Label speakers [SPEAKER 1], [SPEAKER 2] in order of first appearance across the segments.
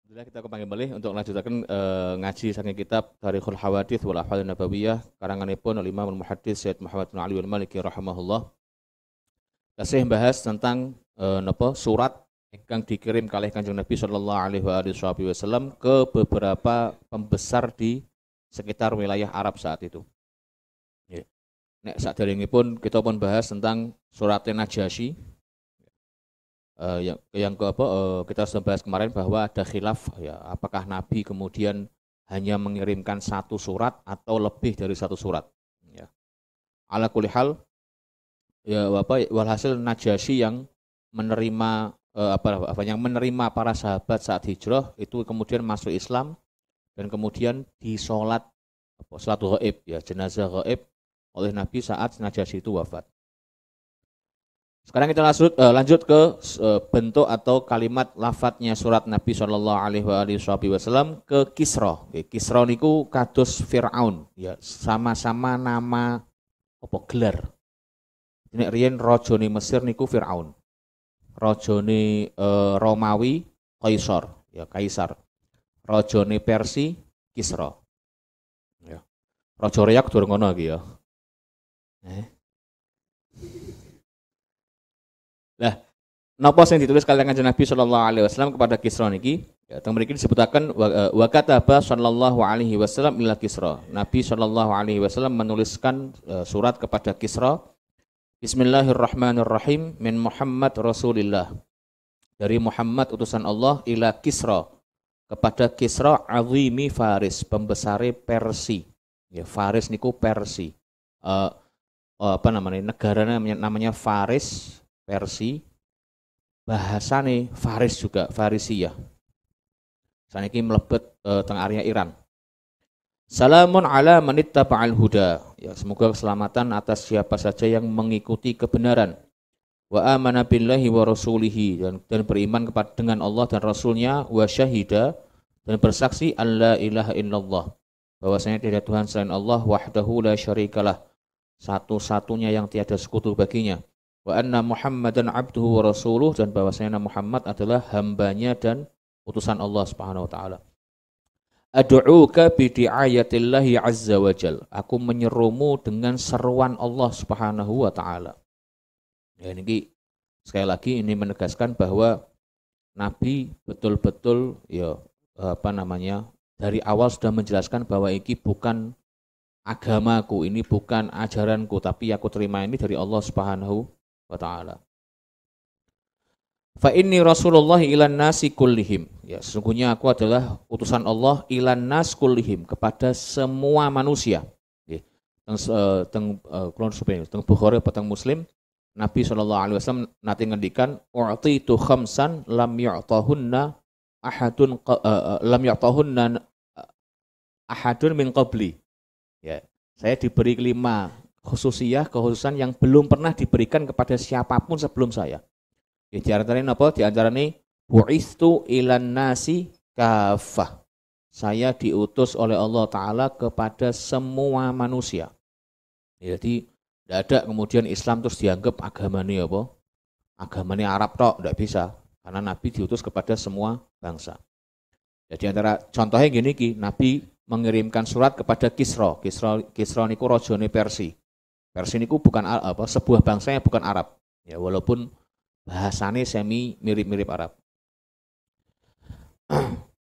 [SPEAKER 1] Alhamdulillah kita kembali untuk melanjutkan ngaji saking kitab Tarikhul Hawadits wal Ahwal Nabawiyah karanganipun Imam Al-Muhaddits Syekh Muhammad bin Ali Al-Maliki rahimahullah. Tasih bahas tentang surat yang dikirim kalih Kanjeng Nabi sallallahu alaihi wasallam ke beberapa pembesar di sekitar wilayah Arab saat itu. Nggih. Nek saderengipun kita pun bahas tentang surat Najasyi kita sudah bahas kemarin bahwa ada khilaf ya, apakah Nabi kemudian hanya mengirimkan satu surat atau lebih dari satu surat ya. Ala kulli hal ya walhasil Najasyi yang menerima yang menerima para sahabat saat hijrah itu kemudian masuk Islam dan kemudian disolat salat ghaib ya, jenazah ghaib oleh Nabi saat Najasyi itu wafat. Sekarang kita lanjut ke bentuk atau kalimat lafadznya surat Nabi Shallallahu Alaihi Wasallam ke Kisra. Kisra niku kados Fir'aun, ya sama-sama nama gelar. Ini riyen rajane Mesir niku Fir'aun, rajane Romawi Kaisar, ya Kaisar, rajane Persia Kisra. Ya. Raja Reyak durung ngono iki ya. Nah, napa sing ditulis kalian Kanjeng Nabi sallallahu alaihi wasallam kepada Kisra niki? Ya, teng mriki disebutaken wa kataba sallallahu alaihi wasallam ila Kisra. Nabi sallallahu alaihi wasallam menuliskan surat kepada Kisra. Bismillahirrahmanirrahim min Muhammad Rasulillah. Dari Muhammad utusan Allah ila Kisra, kepada Kisra azimi Faris, pembesare Persia. Ya, Faris niku Persia. Negaranya namanya Faris. Persia, bahasane Faris juga, Farisiyah. Saniki mlebet tengah area Iran. Salamun ala manittaba'al huda. Ya, semoga keselamatan atas siapa saja yang mengikuti kebenaran. Wa amana billahi wa rasulihi, dan beriman kepada dengan Allah dan Rasulnya, wa syahida, dan bersaksi alla ilaha illallah, bahwasanya tidak Tuhan selain Allah, wahdahu la syarikalah, satu-satunya yang tiada sekutu baginya. Wa anna Muhammadan abduhu wa rasuluh, dan bahwasanya Muhammad adalah hambanya dan utusan Allah Subhanahu wa taala. Ad'uuka bi di'ayatillahi azza wa jal. Aku menyerumu dengan seruan Allah Subhanahu wa taala. Ya, ini sekali lagi ini menegaskan bahwa Nabi betul-betul dari awal sudah menjelaskan bahwa ini bukan agamaku, ini bukan ajaranku, tapi aku terima ini dari Allah Subhanahu wa ta'ala. Fa inni Rasulullah ilan nasi kullihim. Ya, sesungguhnya aku adalah utusan Allah ilan nas kullihim, kepada semua manusia. Nggih. Teng Bukhari petang Muslim, Nabi sallallahu alaihi wasallam nate ngendikan u'titu khamsan lam yu'tahunna ahadun min qabli. Ya, saya diberi 5 kekhususan yang belum pernah diberikan kepada siapapun sebelum saya. Di antaranya apa? Di antaranya bu'istu ilan nasi kafah. Saya diutus oleh Allah Ta'ala kepada semua manusia. Jadi tidak ada kemudian Islam terus dianggap agamanya apa? Agamanya Arab tok, tidak bisa. Karena Nabi diutus kepada semua bangsa. Jadi antara contohnya gini Nabi mengirimkan surat kepada Kisra. Kisra niku rajane Persia. Persia niku bukan sebuah bangsa yang bukan Arab. Ya, walaupun bahasane semi mirip-mirip Arab.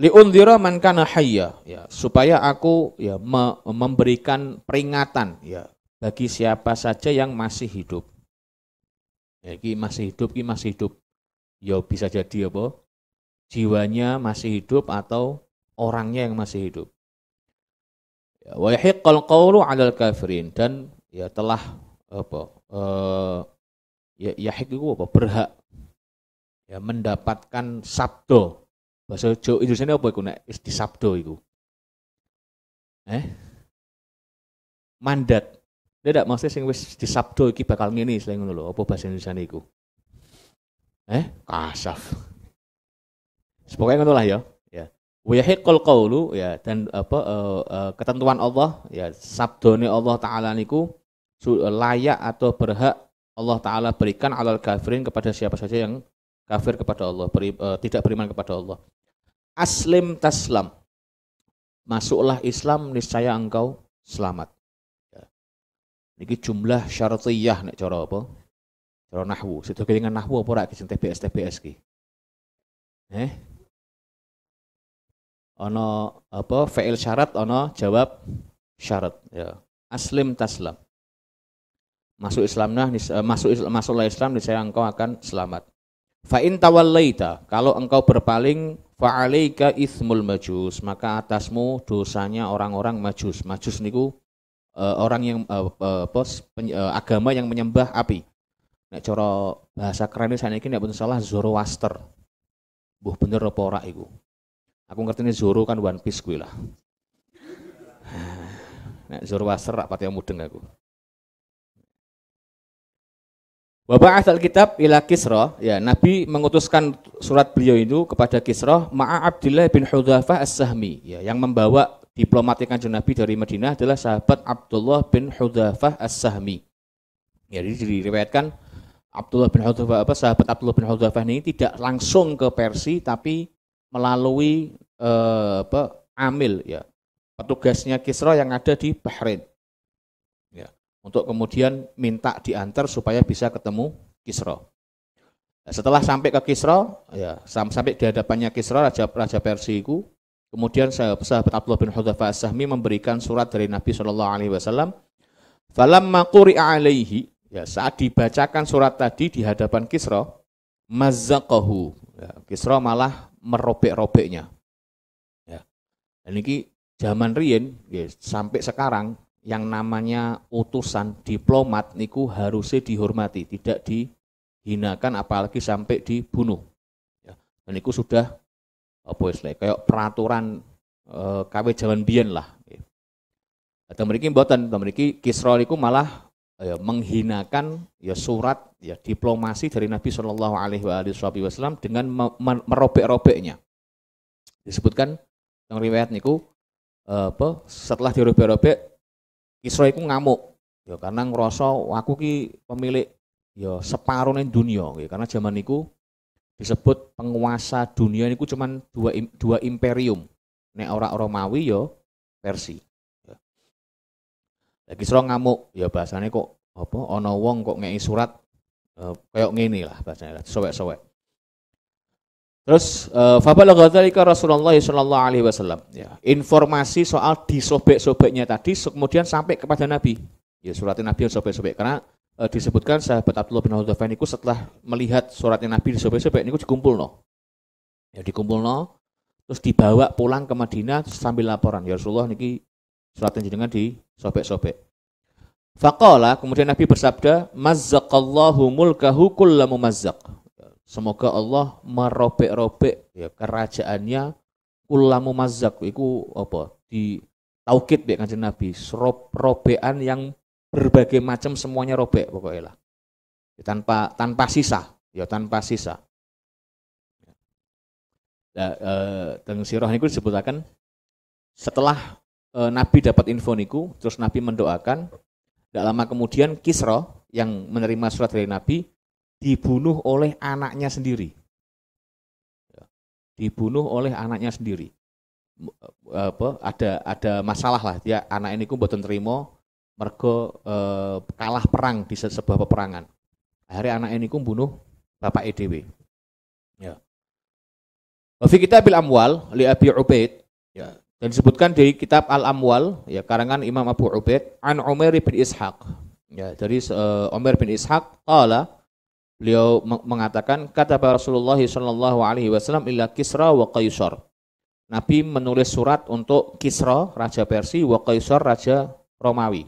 [SPEAKER 1] Liundhira man kana hayya, ya, supaya aku ya memberikan peringatan ya bagi siapa saja yang masih hidup. Ya, ki masih hidup. Ya bisa jadi apa? Jiwanya masih hidup atau orangnya yang masih hidup. Ya, wa yahiqqal qawlu 'alal kafirin, dan ya telah yahiq itu berhak ya mendapatkan sabdo. Bahasa Jawa Indonesia apa iku nek di sabdo iku? Mandat. Ndak maksudnya sing wis di sabdo iki bakal ngene selain ngono lho, apa bahasa Indonesia iku? Kasaf. Pokoknya ngono lah ya. Wa yahiqqul qawlu, ya, dan ketentuan Allah ya, sabdone Allah Taala niku layak atau berhak Allah Taala berikan alal kafirin, kepada siapa saja yang kafir kepada Allah, tidak beriman kepada Allah. aslim taslam. Masuklah Islam niscaya engkau selamat. Ya. Niki jumlah syartiyah nek cara apa? Cara nahwu. Sedo kelingan nahwu apa ora ki TBS ki? Ono apa fi'il syarat, ono jawab syarat ya. Aslim taslam. Masuklah Islam niscaya engkau akan selamat. Fa in tawallaita, kalau engkau berpaling, fa alaika itsmul majus, maka atasmu dosanya orang-orang majus. Majus niku orang yang agama yang menyembah api. Nek cara bahasa keren saniki nek pun salah Zoroaster. Mbuh bener apa ora iku? Aku ngertine Zoro kan One Piece kuwi lah. Nek Zoroaster rak pati mudeng aku. Wa ba'atsal kitab ila Kisra, ya Nabi mengutuskan surat beliau itu kepada Kisra ma'a Abdullah bin Hudzafah As-Sahmi, ya yang membawa diplomatik Kanjeng Nabi dari Madinah adalah sahabat Abdullah bin Hudzafah As-Sahmi. Ya, jadi diriwayatkan sahabat Abdullah bin Hudzafah ini tidak langsung ke Persia tapi melalui amil ya, petugasnya Kisra yang ada di Bahrain. Untuk kemudian minta diantar supaya bisa ketemu Kisra. Nah, setelah sampai ke Kisra, ya sampai di hadapannya Kisra, Raja Persia itu, kemudian sahabat Abdullah bin Hudzafah As-Sahmi memberikan surat dari Nabi SAW. Falamma quri'a alaihi, ya saat dibacakan surat tadi di hadapan Kisra, mazzaqahu, ya, Kisra malah merobek-robeknya. Ya. Dan ini zaman riyen, ya, sampai sekarang yang namanya utusan diplomat niku harusnya dihormati, tidak dihinakan apalagi sampai dibunuh. Ya. Dan niku sudah apa istilahnya kayak peraturan KW zaman biyen lah. Ya. Atau mriki mboten, mriki Kisra niku malah ya, menghinakan ya surat ya diplomasi dari Nabi Shallallahu Alaihi Wasallam dengan merobek-robeknya. Disebutkan yang riwayat niku setelah dirobek-robek Kisra iku ngamuk, ya karena ngerasa aku ki pemilik ya separuh ning dunia, ya, karena zaman niku disebut penguasa dunia niku cuman dua imperium, nek ora Romawi ya Persia. Ya. Ya, Kisra ngamuk, ya bahasane kok apa ana wong kok ngeki surat kayak ngene lah bahasane, sowek-sowek. Terus fabalagha dzalika Rasulullah sallallahu alaihi wasallam. Ya, informasi soal disobek-sobeknya tadi kemudian sampai kepada Nabi. Ya suratnya Nabi disobek-sobek karena disebutkan sahabat Abdullah bin Hudzafah niku setelah melihat suratnya Nabi disobek-sobek niku dikumpulno. Ya dikumpulno terus dibawa pulang ke Madinah sambil laporan, ya Rasulullah niki suratnya jenengan disobek-sobek. Faqala, kemudian Nabi bersabda, mazzaqallahu mulkahu kullu mumazzaq. Semoga Allah merobek-robek ya kerajaannya kullamu mazzaq iku apa di taukid mek Kanjeng Nabi, robekan yang berbagai macam semuanya robek pokoknya lah. Ya, tanpa sisa, ya tanpa sisa. Nah, teng sirah niku disebutaken setelah Nabi dapat info niku, terus Nabi mendoakan, tidak lama kemudian Kisra yang menerima surat dari Nabi dibunuh oleh anaknya sendiri. Dibunuh oleh anaknya sendiri. Ada masalah lah, dia anak ini ku mboten terima mergo kalah perang di sebuah peperangan. Akhirnya anak ini ku bunuh bapak EDW. Ya. Wa fi kitabil amwal li Abi Ubaid, ya, dan disebutkan dari kitab Al-Amwal ya karangan Imam Abu Ubaid an Umair bin Ishaq. Ya, dari Umair bin Ishaq qala, beliau mengatakan kata Rasulullah sallallahu alaihi wasallam ila Kisra wa Qaisar. Nabi menulis surat untuk Kisra raja Persia wa Qaisar raja Romawi.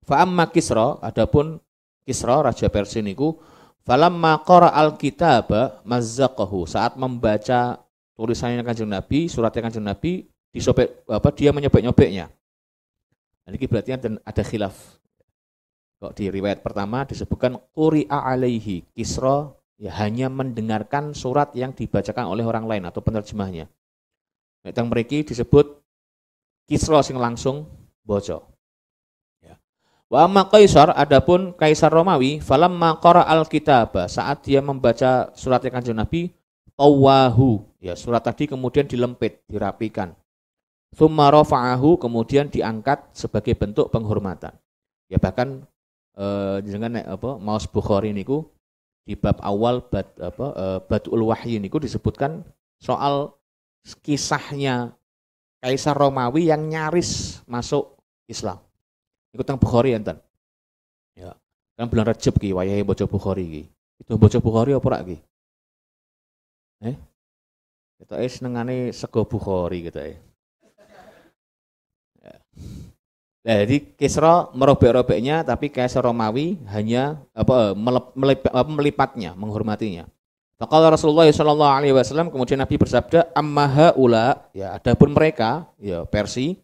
[SPEAKER 1] Fa amma Kisra, adapun Kisra raja Persia niku falamma qara al-kitaba mazzaqahu, saat membaca tulisannya Kanjeng Nabi, suratnya Kanjeng Nabi disobek dia menyobek-nyobeknya. Ini berarti ada khilaf. Kok di riwayat pertama disebutkan quri'a alaihi, Kisra ya hanya mendengarkan surat yang dibacakan oleh orang lain atau penerjemahnya. Nek mriki disebut Kisra sing langsung baca. Ya. Wa amma Qaisar, adapun Kaisar Romawi, falamma qara al-kitaba, saat dia membaca surat Kanjeng Nabi, tawahu, Ya, surat tadi kemudian dilempit, dirapikan. Tsumma rafa'ahu, kemudian diangkat sebagai bentuk penghormatan. Ya bahkan dengan maos Bukhari niku di bab awal Badul Wahyi niku disebutkan soal kisahnya Kaisar Romawi yang nyaris masuk Islam. Iku teng Bukhari enten. Ya. Kan bulan Rajab ki wayahe baca Bukhari ki. Itu baca Bukhari apa ora ki? Kita senengane sego Bukhari kita ya. Nah, jadi Kisra merobek-robeknya, tapi Kaisar Romawi hanya melipatnya, menghormatinya. Faqala Rasulullah sallallahu alaihi wasallam, kemudian Nabi bersabda, amma haula, ya adapun mereka, ya Persia,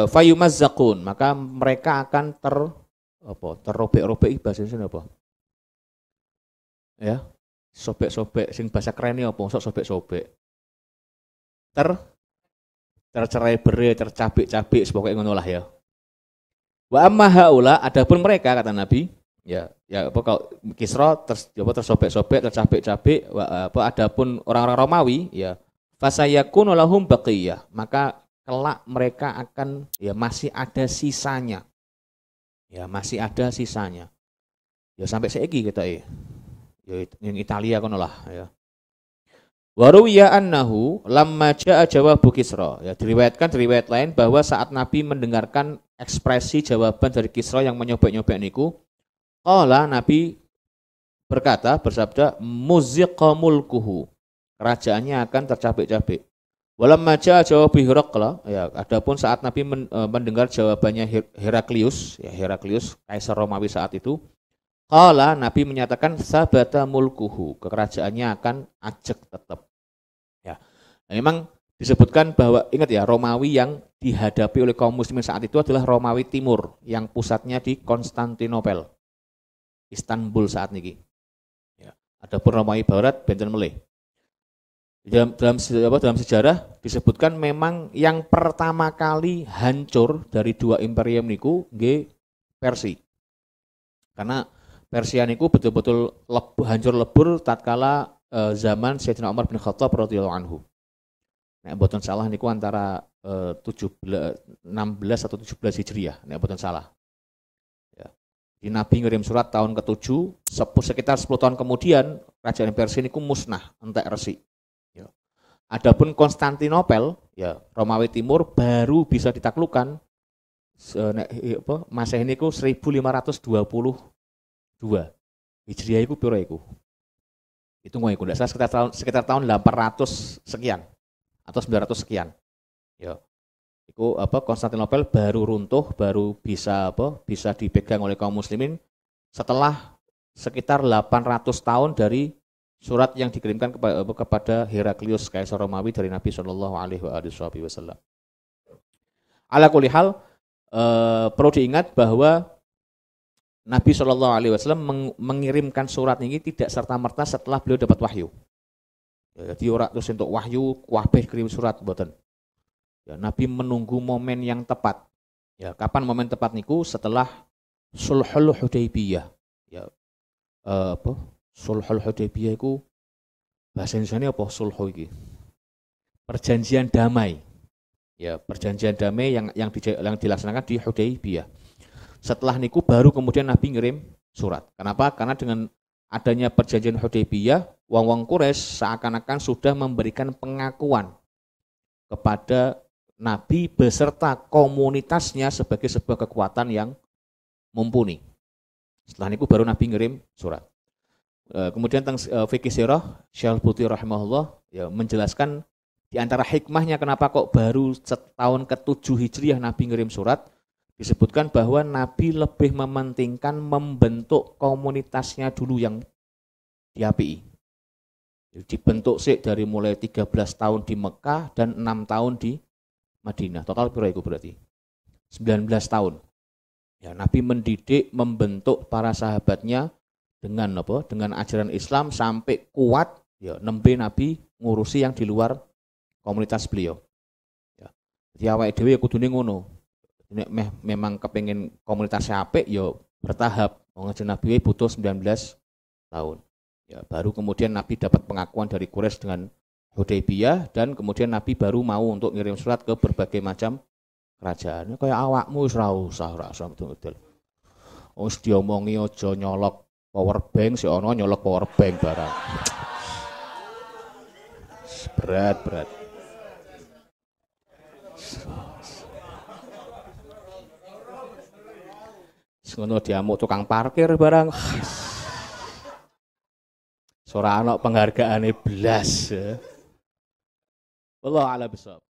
[SPEAKER 1] fayumazzaqun, maka mereka akan terrobek-robek, bahasa Indonesia apa? Ya, sobek-sobek, sing bahasa kerennya apa? Sobek-sobek. Tercerai berai, tercabik-cabik, pokoknya ngono lah ya. Wa amma haula, adapun mereka kata Nabi, ya kalau Kisra tersobek-sobek, tercabik-cabik, adapun orang-orang Romawi, ya fasayakunu lahum baqiyah, maka kelak mereka akan ya masih ada sisanya. Ya masih ada sisanya. Ya sampai saiki kita ya yang Italia kono lah ya. Waruwiya annahu lamma jaa jawabu Kisra. Ya, diriwayatkan di riwayat lain bahwa saat Nabi mendengarkan ekspresi jawaban dari Kisra yang menyobek-nyobek niku, qala, Nabi bersabda, muziqa mulkuhu, kerajaannya akan tercabik-cabik. Walamma jaa jawabu Hiraqla, ya adapun saat Nabi mendengar jawabannya Heraklius, kaisar Romawi saat itu, qala, Nabi menyatakan sabata mulkuhu, kekerajaannya akan ajek tetap. Ya. Nah, memang disebutkan bahwa ingat ya, Romawi yang dihadapi oleh kaum muslimin saat itu adalah Romawi Timur yang pusatnya di Konstantinopel, Istanbul saat ini. Ya. Adapun Romawi Barat benten melih. Dalam sejarah disebutkan memang yang pertama kali hancur dari dua imperium niku nggih Persia. Karena Persia niku betul-betul hancur lebur tatkala zaman Sayyidina Umar bin Khattab radhiyallahu anhu. Nek mboten salah niku antara 16 atau 17 Hijriah, nek mboten salah. Ya. Di Nabi ngirim surat tahun ke-7, sekitar 10 tahun kemudian kerajaan Persia niku musnah, entek resik. Ya. Adapun Konstantinopel, ya Romawi Timur baru bisa ditaklukkan Masehi niku 1522. Hijriah iku piro iku? Itu ngono iku ndak salah sekitar tahun 800 sekian atau 900 sekian. Ya. Iku Konstantinopel baru runtuh, baru bisa dipegang oleh kaum muslimin setelah sekitar 800 tahun dari surat yang dikirimkan kepada Heraklius kaisar Romawi dari Nabi sallallahu alaihi wasallam. Ala kulli hal, perlu diingat bahwa Nabi Shallallahu Alaihi Wasallam mengirimkan surat ini tidak serta-merta setelah beliau dapat wahyu. Ya, jadi orang terus untuk wahyu, kabeh kirim surat, boten. Ya, Nabi menunggu momen yang tepat. Ya, kapan momen tepat niku? Setelah Sulhul Hudaybiyah. Ya, Sulhul Hudaybiyah itu bahasa Indonesia apa? Sulhu iki. Perjanjian damai. Ya, perjanjian damai yang dilaksanakan di Hudaybiyah. Setelah niku baru kemudian Nabi ngirim surat. Kenapa? Karena dengan adanya perjanjian Hudaybiyah, wong-wong Quraisy seakan-akan sudah memberikan pengakuan kepada Nabi beserta komunitasnya sebagai sebuah kekuatan yang mumpuni. Setelah niku baru Nabi ngirim surat. Kemudian tentang fikih sirah, Syekh Al-Buti rahimahullah ya menjelaskan di antara hikmahnya kenapa kok baru setahun ke-7 Hijriah Nabi ngirim surat. Disebutkan bahwa Nabi lebih mementingkan membentuk komunitasnya dulu yang diapii. Dibentuk sih dari mulai 13 tahun di Mekah dan 6 tahun di Madinah. Total berapa itu berarti? 19 tahun. Ya, Nabi mendidik, membentuk para sahabatnya dengan apa? Dengan ajaran Islam sampai kuat. Ya, nembe Nabi ngurusi yang di luar komunitas beliau. Ya. Jadi awake dhewe kudune ngono. Nek memang kepengen komunitasnya apik ya bertahap. Wong Nabi butuh 19 tahun. Ya, baru kemudian Nabi dapat pengakuan dari Quraisy dengan Hudaybiyah, dan kemudian Nabi baru mau untuk ngirim surat ke berbagai macam kerajaan. Kayak awakmu wis ora usah betul-betul. Wis diomongi aja nyolok power bank, si ono nyolok power bank barang. Berat. Ngono diamuk tukang parkir barang. Ora ana penghargaane blas. Wallahu a'lam bishawab.